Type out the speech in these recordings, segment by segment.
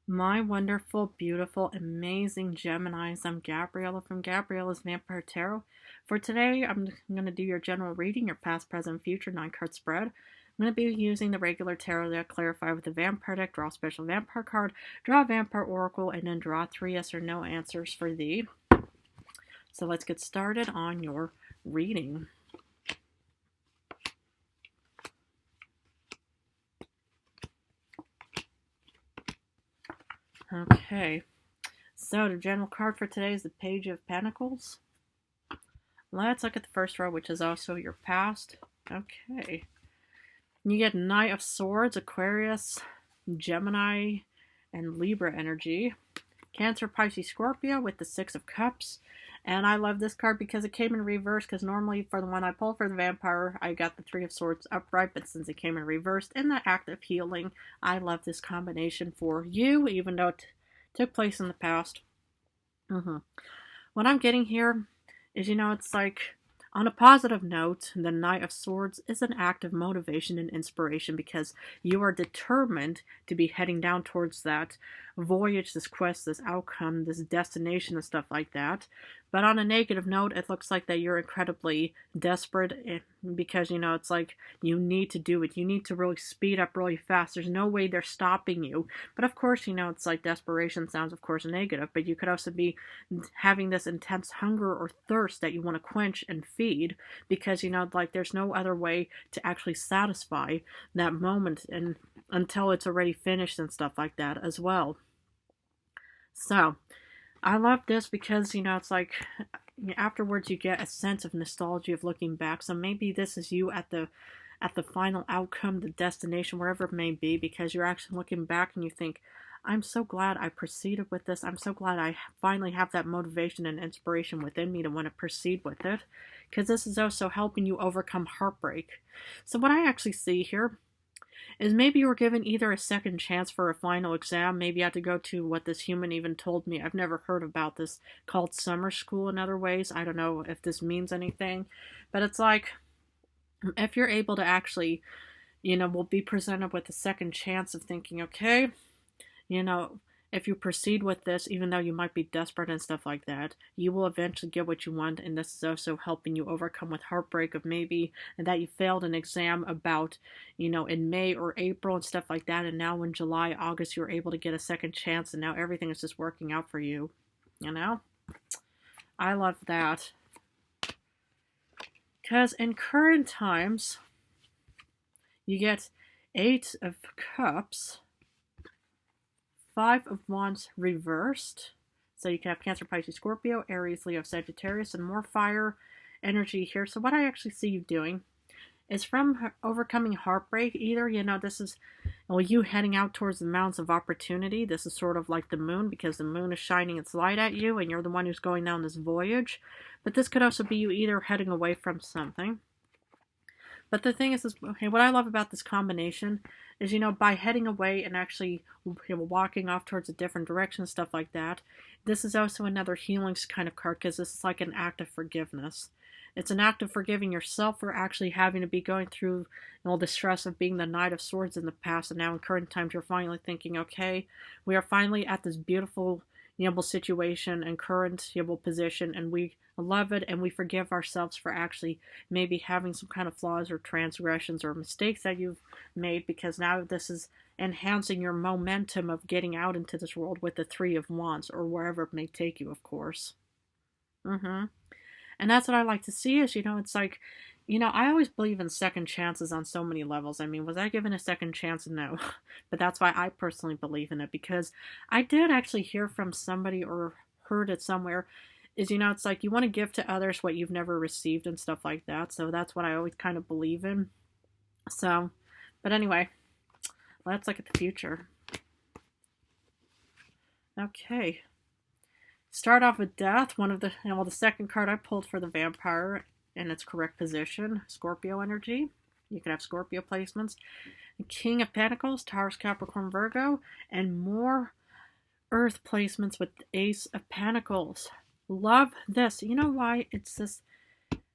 My wonderful, beautiful, amazing Geminis. I'm Gabriella from Gabriella's Vampire Tarot. For today, I'm going to do your general reading, your past, present, future 9-card spread. I'm going to be using the regular tarot deck, clarify with the vampire deck, draw a special vampire card, draw a vampire oracle, and then draw 3 yes or no answers for thee. So let's get started on your reading. Okay, so the general card for today is the Page of Pentacles. Let's look at the first row, which is also your past. Okay. You get Knight of Swords, Aquarius, Gemini, and Libra energy. Cancer, Pisces, Scorpio with the Six of Cups. And I love this card because it came in reverse, because normally for the one I pulled for the vampire, I got the Three of Swords upright, but since it came in reversed in the act of healing, I love this combination for you, even though it took place in the past. What I'm getting here is, it's like, on a positive note, the Knight of Swords is an act of motivation and inspiration because you are determined to be heading down towards that voyage, this quest, this outcome, this destination and stuff like that. But on a negative note, it looks like that you're incredibly desperate because, it's like you need to do it. You need to really speed up really fast. There's no way they're stopping you. But of course, it's like desperation sounds, of course, negative. But you could also be having this intense hunger or thirst that you want to quench and feed because, like there's no other way to actually satisfy that moment and until it's already finished and stuff like that as well. So, I love this because, it's like afterwards you get a sense of nostalgia of looking back. So maybe this is you at the final outcome, the destination, wherever it may be, because you're actually looking back and you think, I'm so glad I proceeded with this. I'm so glad I finally have that motivation and inspiration within me to want to proceed with it, because this is also helping you overcome heartbreak. So what I actually see here is maybe you were given either a second chance for a final exam. Maybe you had to go to what this human even told me. I've never heard about this, called summer school in other ways. I don't know if this means anything, but it's like if you're able to actually, will be presented with a second chance of thinking, okay, if you proceed with this, even though you might be desperate and stuff like that, you will eventually get what you want. And this is also helping you overcome with heartbreak of maybe that you failed an exam about, in May or April and stuff like that. And now in July, August, you're able to get a second chance. And now everything is just working out for you. I love that. Because in current times, you get 8 of Cups, 5 of Wands reversed. So you can have Cancer, Pisces, Scorpio, Aries, Leo, Sagittarius, and more fire energy here. So what I actually see you doing is from overcoming heartbreak. Either, this is you heading out towards the mountains of opportunity. This is sort of like the moon because the moon is shining its light at you and you're the one who's going down this voyage. But this could also be you either heading away from something. But the thing is okay, what I love about this combination is, by heading away and actually walking off towards a different direction, stuff like that, this is also another healing kind of card because this is like an act of forgiveness. It's an act of forgiving yourself for actually having to be going through the stress of being the Knight of Swords in the past, and now in current times you're finally thinking, okay, we are finally at this beautiful situation and current position, and we love it, and we forgive ourselves for actually maybe having some kind of flaws or transgressions or mistakes that you've made, because now this is enhancing your momentum of getting out into this world with the 3 of Wands, or wherever it may take you, of course. And that's what I like to see is, it's like, I always believe in second chances on so many levels. I mean, was I given a second chance? No. But that's why I personally believe in it, because I did actually hear from somebody or heard it somewhere is, it's like you want to give to others what you've never received and stuff like that. So that's what I always kind of believe in. So, but anyway, let's look at the future. Okay. Start off with Death, one of the, the second card I pulled for the vampire in its correct position, Scorpio energy. You can have Scorpio placements. King of Pentacles, Taurus, Capricorn, Virgo, and more Earth placements with the Ace of Pentacles. Love this. You know why? It's this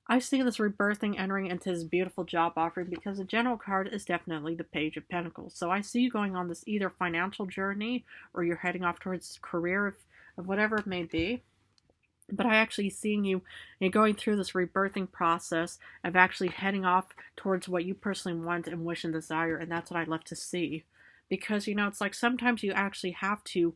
I see this rebirthing entering into this beautiful job offering because the general card is definitely the Page of Pentacles. So I see you going on this either financial journey or you're heading off towards career of whatever it may be. But I actually seeing you going through this rebirthing process of actually heading off towards what you personally want and wish and desire. And that's what I love to see. Because, it's like sometimes you actually have to,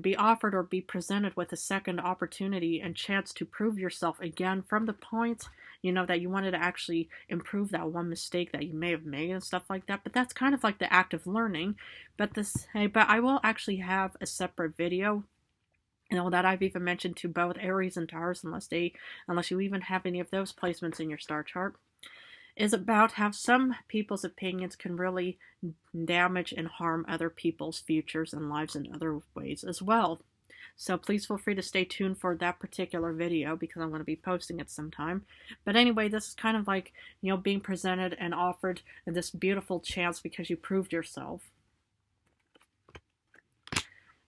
be offered or be presented with a second opportunity and chance to prove yourself again from the point, that you wanted to actually improve that one mistake that you may have made and stuff like that. But that's kind of like the act of learning. But I will actually have a separate video, that I've even mentioned to both Aries and Taurus, unless you even have any of those placements in your star chart, is about how some people's opinions can really damage and harm other people's futures and lives in other ways as well. So please feel free to stay tuned for that particular video because I'm going to be posting it sometime. But anyway, this is kind of like, being presented and offered this beautiful chance because you proved yourself.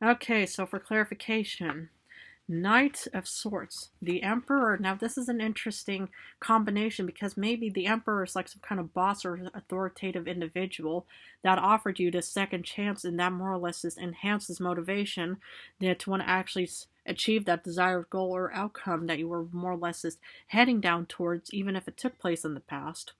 Okay, so for clarification, Knight of Swords, the Emperor. Now, this is an interesting combination because maybe the Emperor is like some kind of boss or authoritative individual that offered you this second chance, and that more or less enhances motivation to want to actually achieve that desired goal or outcome that you were more or less heading down towards, even if it took place in the past.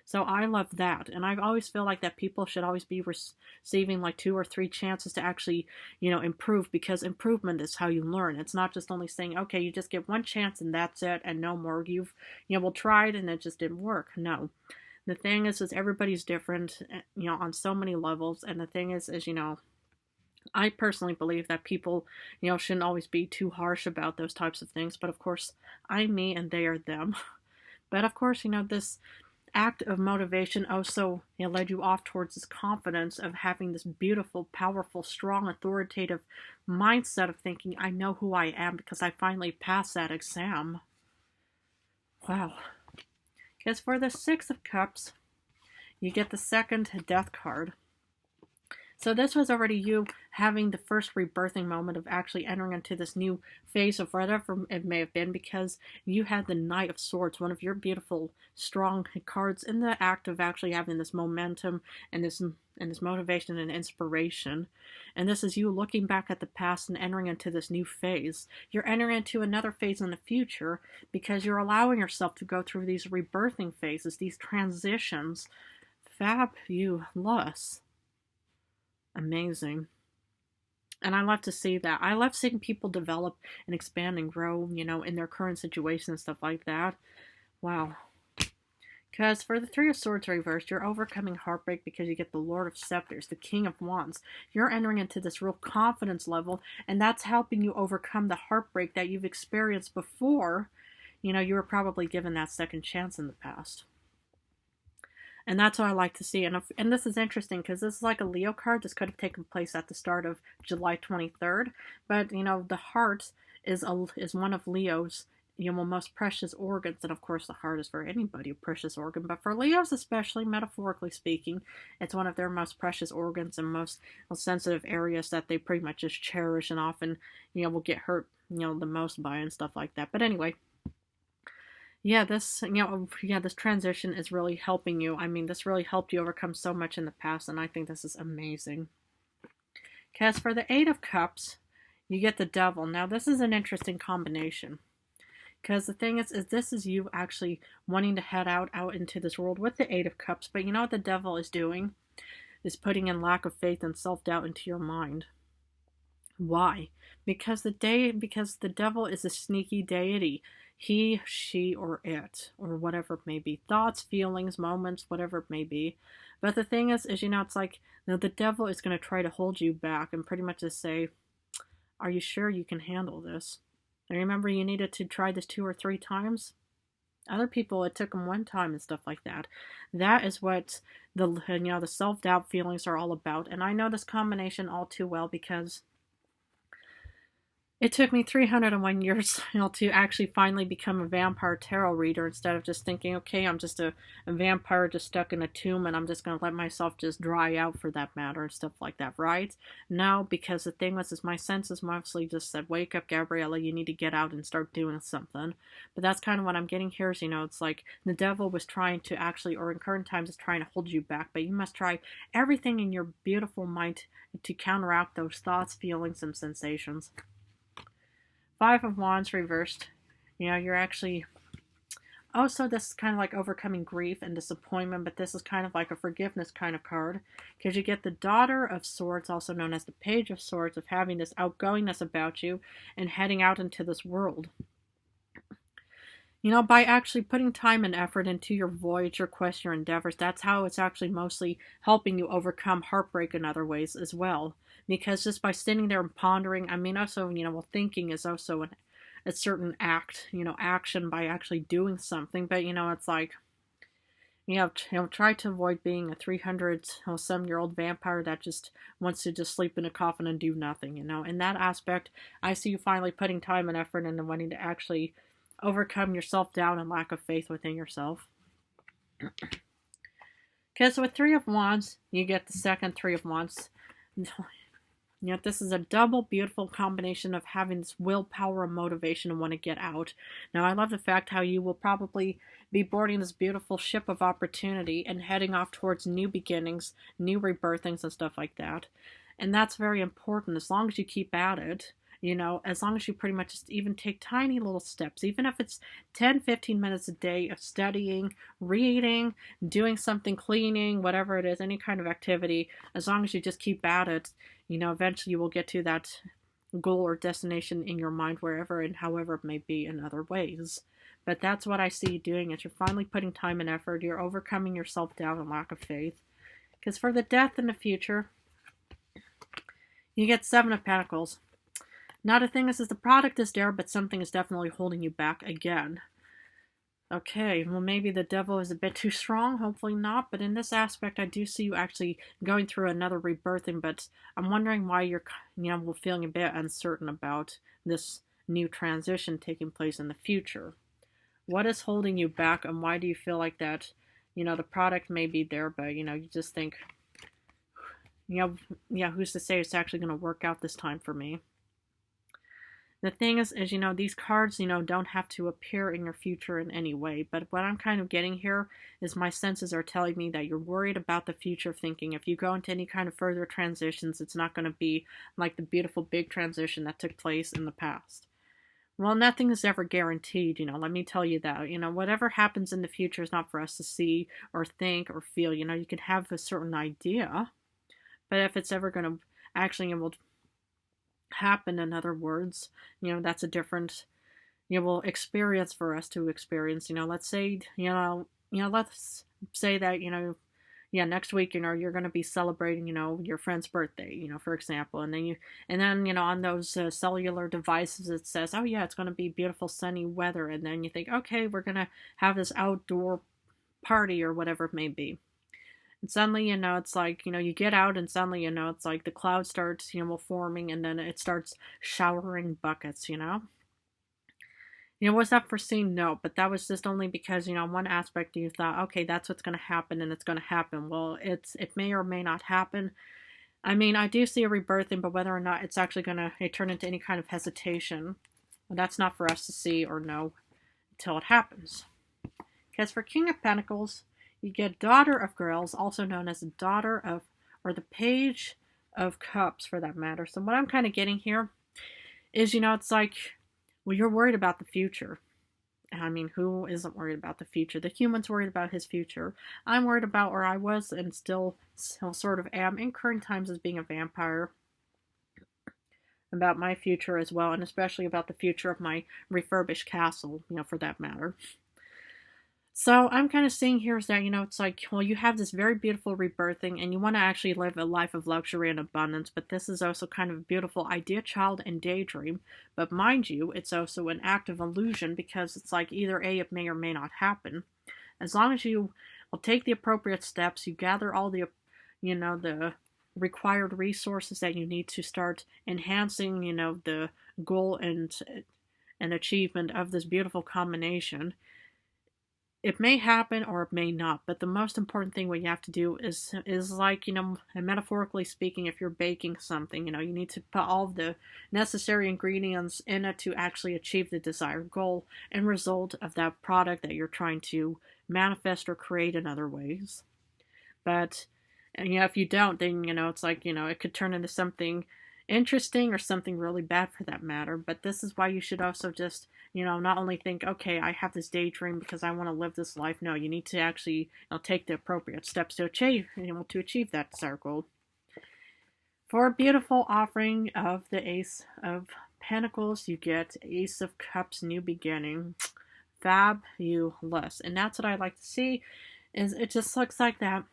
So I love that. And I always feel like that people should always be receiving like 2 or 3 chances to actually, improve, because improvement is how you learn. It's not just only saying, okay, you just get one chance and that's it and no more. You've, tried and it just didn't work. No. The thing is everybody's different, on so many levels. And the thing is, I personally believe that people, shouldn't always be too harsh about those types of things. But of course, I'm me and they are them. But of course, this act of motivation also led you off towards this confidence of having this beautiful, powerful, strong, authoritative mindset of thinking, I know who I am because I finally passed that exam. Wow. Because for the Six of Cups, you get the second Death card. So this was already you having the first rebirthing moment of actually entering into this new phase of whatever it may have been, because you had the Knight of Swords, one of your beautiful, strong cards, in the act of actually having this momentum and this motivation and inspiration. And this is you looking back at the past and entering into this new phase. You're entering into another phase in the future because you're allowing yourself to go through these rebirthing phases, these transitions. Fabulous. Amazing. And I love to see that. I love seeing people develop and expand and grow, in their current situation and stuff like that. Wow. Because for the Three of Swords reversed, you're overcoming heartbreak because you get the Lord of Scepters, the King of Wands. You're entering into this real confidence level, and that's helping you overcome the heartbreak that you've experienced before. You were probably given that second chance in the past. And that's what I like to see. And this is interesting because this is like a Leo card. This could have taken place at the start of July 23rd. But, the heart is one of Leo's, most precious organs. And of course, the heart is for anybody a precious organ. But for Leos, especially metaphorically speaking, it's one of their most precious organs and most sensitive areas that they pretty much just cherish and often, will get hurt, the most by and stuff like that. But anyway. Yeah, this transition is really helping you. I mean, this really helped you overcome so much in the past, and I think this is amazing. Because for the Eight of Cups, you get the Devil. Now, this is an interesting combination. Because the thing is this is you actually wanting to head out into this world with the Eight of Cups, but you know what the Devil is doing? Is putting in lack of faith and self-doubt into your mind. Why? Because the Devil is a sneaky deity. He, she, or it, or whatever it may be. Thoughts, feelings, moments, whatever it may be. But the thing is it's like, the Devil is going to try to hold you back and pretty much just say, are you sure you can handle this? And remember, you needed to try this 2 or 3 times? Other people, it took them 1 time and stuff like that. That is what the self-doubt feelings are all about. And I know this combination all too well because It took me 301 years, to actually finally become a vampire tarot reader instead of just thinking, okay, I'm just a vampire just stuck in a tomb and I'm just going to let myself just dry out for that matter and stuff like that, right? No, because the thing was, is my senses mostly just said, wake up, Gabriella, you need to get out and start doing something. But that's kind of what I'm getting here is, it's like the devil was trying to actually, or in current times, is trying to hold you back, but you must try everything in your beautiful mind to counteract those thoughts, feelings, and sensations. Five of Wands reversed. You're actually... Also, this is kind of like overcoming grief and disappointment, but this is kind of like a forgiveness kind of card. Because you get the Daughter of Swords, also known as the Page of Swords, of having this outgoingness about you and heading out into this world. By actually putting time and effort into your voyage, your quest, your endeavors, that's how it's actually mostly helping you overcome heartbreak in other ways as well. Because just by sitting there and pondering, also, thinking is also a certain act, action by actually doing something. But, it's like, try to avoid being a 300-some-year-old vampire that just wants to just sleep in a coffin and do nothing, In that aspect, I see you finally putting time and effort into wanting to actually overcome your self-doubt and lack of faith within yourself. Because with Three of Wands, you get the second Three of Wands. This is a double beautiful combination of having this willpower and motivation to want to get out. Now, I love the fact how you will probably be boarding this beautiful ship of opportunity and heading off towards new beginnings, new rebirthings, and stuff like that. And that's very important as long as you keep at it. As long as you pretty much just even take tiny little steps, even if it's 10, 15 minutes a day of studying, reading, doing something, cleaning, whatever it is, any kind of activity, as long as you just keep at it, eventually you will get to that goal or destination in your mind, wherever and however it may be in other ways. But that's what I see you doing, is you're finally putting time and effort, you're overcoming your self-doubt and lack of faith. Because for the Death in the future, you get Seven of Pentacles. Now, the thing is the product is there, but something is definitely holding you back again. Okay, well, maybe the devil is a bit too strong. Hopefully not. But in this aspect, I do see you actually going through another rebirthing. But I'm wondering why you're, feeling a bit uncertain about this new transition taking place in the future. What is holding you back, and why do you feel like that? The product may be there, but, you just think, who's to say it's actually going to work out this time for me? The thing is, these cards, don't have to appear in your future in any way. But what I'm kind of getting here is my senses are telling me that you're worried about the future, thinking if you go into any kind of further transitions, it's not going to be like the beautiful big transition that took place in the past. Well, nothing is ever guaranteed, let me tell you that. Whatever happens in the future is not for us to see or think or feel. You can have a certain idea, but if it's ever going to actually happen, in other words, that's a different experience for us to experience. Let's say let's say that next week you're going to be celebrating your friend's birthday, for example, and then on those cellular devices it says, oh yeah, it's going to be beautiful sunny weather, and then you think, okay, we're going to have this outdoor party or whatever it may be. And suddenly, it's like, you get out and suddenly, it's like the cloud starts, forming, and then it starts showering buckets, Was that foreseen? No, but that was just only because, one aspect you thought, okay, that's what's going to happen and it's going to happen. Well, it may or may not happen. I mean, I do see a rebirthing, but whether or not it's actually going to turn into any kind of hesitation, well, that's not for us to see or know until it happens. Because for King of Pentacles, you get Daughter of Grails, also known as the Daughter of, or the Page of Cups for that matter. So what I'm kind of getting here is, it's like, well, you're worried about the future. I mean, who isn't worried about the future? The human's worried about his future. I'm worried about where I was and still sort of am in current times as being a vampire. About my future as well, and especially about the future of my refurbished castle, for that matter. So I'm kind of seeing here is that, it's like, well, you have this very beautiful rebirthing and you want to actually live a life of luxury and abundance, but this is also kind of a beautiful idea, child, and daydream. But mind you, it's also an act of illusion because it's like either A, it may or may not happen. As long as you will take the appropriate steps, you gather all the, the required resources that you need to start enhancing, the goal and achievement of this beautiful combination. It may happen or it may not, but the most important thing what you have to do is like, metaphorically speaking, if you're baking something, you need to put all of the necessary ingredients in it to actually achieve the desired goal and result of that product that you're trying to manifest or create in other ways. But, if you don't, then, it's like, it could turn into something interesting or something really bad for that matter. But this is why you should also just, not only think, okay, I have this daydream because I want to live this life. No, you need to actually take the appropriate steps to achieve, that desired goal. For a beautiful offering of the Ace of Pentacles, you get Ace of Cups, New Beginning. Fabulous. And that's what I like to see, is it just looks like that.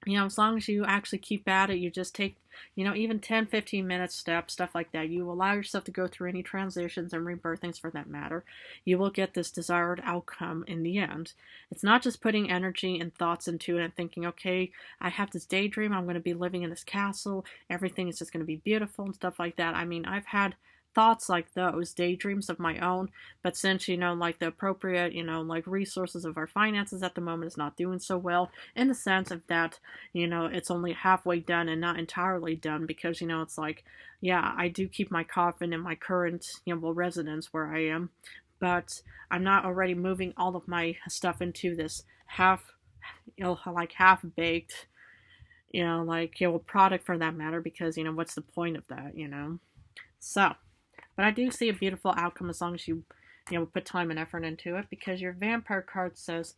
As long as you actually keep at it, you just take, even 10, 15 minute steps, stuff like that. You allow yourself to go through any transitions and rebirthings for that matter. You will get this desired outcome in the end. It's not just putting energy and thoughts into it and thinking, okay, I have this daydream, I'm going to be living in this castle, everything is just going to be beautiful and stuff like that. I mean, I've had thoughts like those, daydreams of my own, but since, like the appropriate, like resources of our finances at the moment is not doing so well, in the sense of that, it's only halfway done and not entirely done, because, it's like, yeah, I do keep my coffin in my current, residence where I am, but I'm not already moving all of my stuff into this half-baked, product for that matter, because, what's the point of that, So, but I do see a beautiful outcome as long as you, put time and effort into it, because your Vampire card says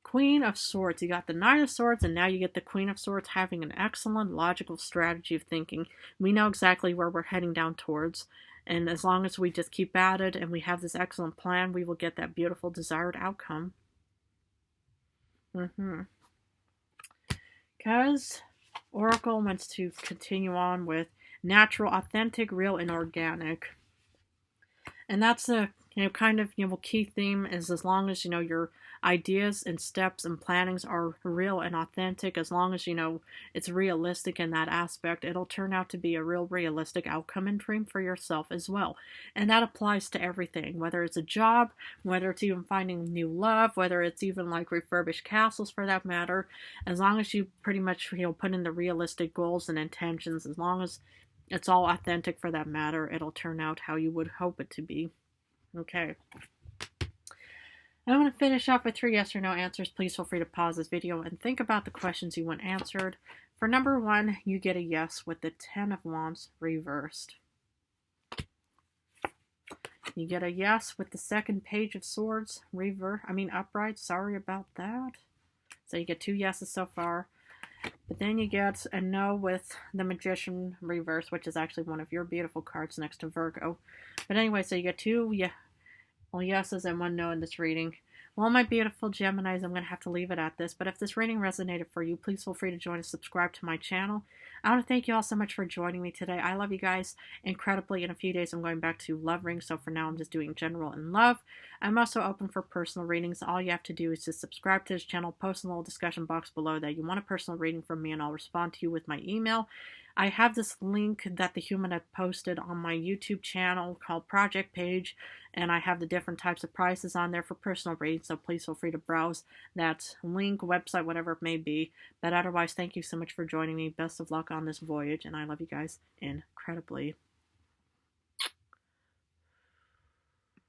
Queen of Swords. You got the Knight of Swords, and now you get the Queen of Swords, having an excellent logical strategy of thinking. We know exactly where we're heading down towards, and as long as we just keep at it and we have this excellent plan, we will get that beautiful desired outcome. Because Oracle wants to continue on with natural, authentic, real, and organic. And that's a kind of key theme, is as long as your ideas and steps and plannings are real and authentic, as long as it's realistic in that aspect, it'll turn out to be a real realistic outcome and dream for yourself as well. And that applies to everything, whether it's a job, whether it's even finding new love, whether it's even like refurbished castles for that matter. As long as you pretty much put in the realistic goals and intentions, as long as it's all authentic for that matter, it'll turn out how you would hope it to be. Okay. I'm going to finish off with 3 yes or no answers. Please feel free to pause this video and think about the questions you want answered. For number 1, you get a yes with the 10 of Wands reversed. You get a yes with the second Page of Swords upright. Sorry about that. So you get 2 yeses so far. But then you get a no with the Magician reverse, which is actually one of your beautiful cards next to Virgo. But anyway, so you get 2 yeses and 1 no in this reading. Well, my beautiful Geminis, I'm going to have to leave it at this. But if this reading resonated for you, please feel free to join and subscribe to my channel. I want to thank you all so much for joining me today. I love you guys incredibly. In a few days, I'm going back to love rings. So for now, I'm just doing general and love. I'm also open for personal readings. All you have to do is just subscribe to this channel, post in the little discussion box below that you want a personal reading from me, and I'll respond to you with my email. I have this link that the human had posted on my YouTube channel called Project Page, and I have the different types of prices on there for personal readings, so please feel free to browse that link, website, whatever it may be. But otherwise, thank you so much for joining me. Best of luck on this voyage, and I love you guys incredibly.